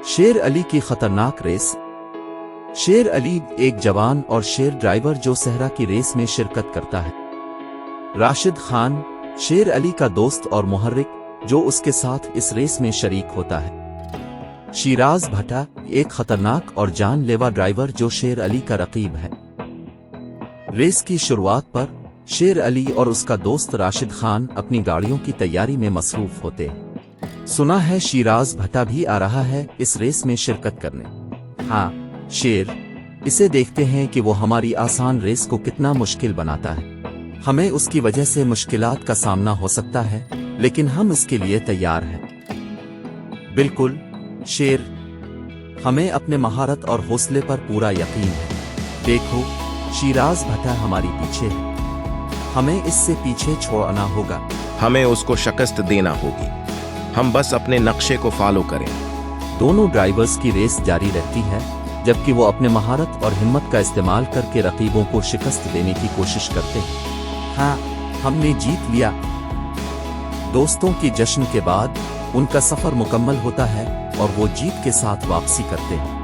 शेर अली की खतरनाक रेस। शेर अली एक जवान और शेर ड्राइवर जो सहरा की रेस में शिरकत करता है। राशिद खान शेर अली का दोस्त और मुहर्रिक जो उसके साथ इस रेस में शरीक होता है। शिराज भट्टा एक खतरनाक और जानलेवा ड्राइवर जो शेर अली का रकीब है। रेस की शुरुआत पर शेर अली और उसका दोस्त राशिद खान अपनी गाड़ियों की तैयारी में मसरूफ होते हैं। सुना है शिराज भट्टा भी आ रहा है इस रेस में शिरकत करने। हाँ शेर, इसे देखते हैं कि वो हमारी आसान रेस को कितना मुश्किल बनाता है। हमें उसकी वजह से मुश्किलात का सामना हो सकता है, लेकिन हम इसके लिए तैयार हैं। बिल्कुल शेर, हमें अपने महारत और हौसले पर पूरा यकीन है। देखो शिराज भट्टा हमारी पीछे है, हमें इससे पीछे छोड़ना होगा। हमें उसको शिकस्त देना होगी। हम बस अपने नक्शे को फॉलो करें। दोनों ड्राइवर्स की रेस जारी रहती है, जबकि वो अपने महारत और हिम्मत का इस्तेमाल करके रकीबों को शिकस्त देने की कोशिश करते हैं। हाँ, हमने जीत लिया। दोस्तों की जश्न के बाद उनका सफर मुकम्मल होता है और वो जीत के साथ वापसी करते हैं।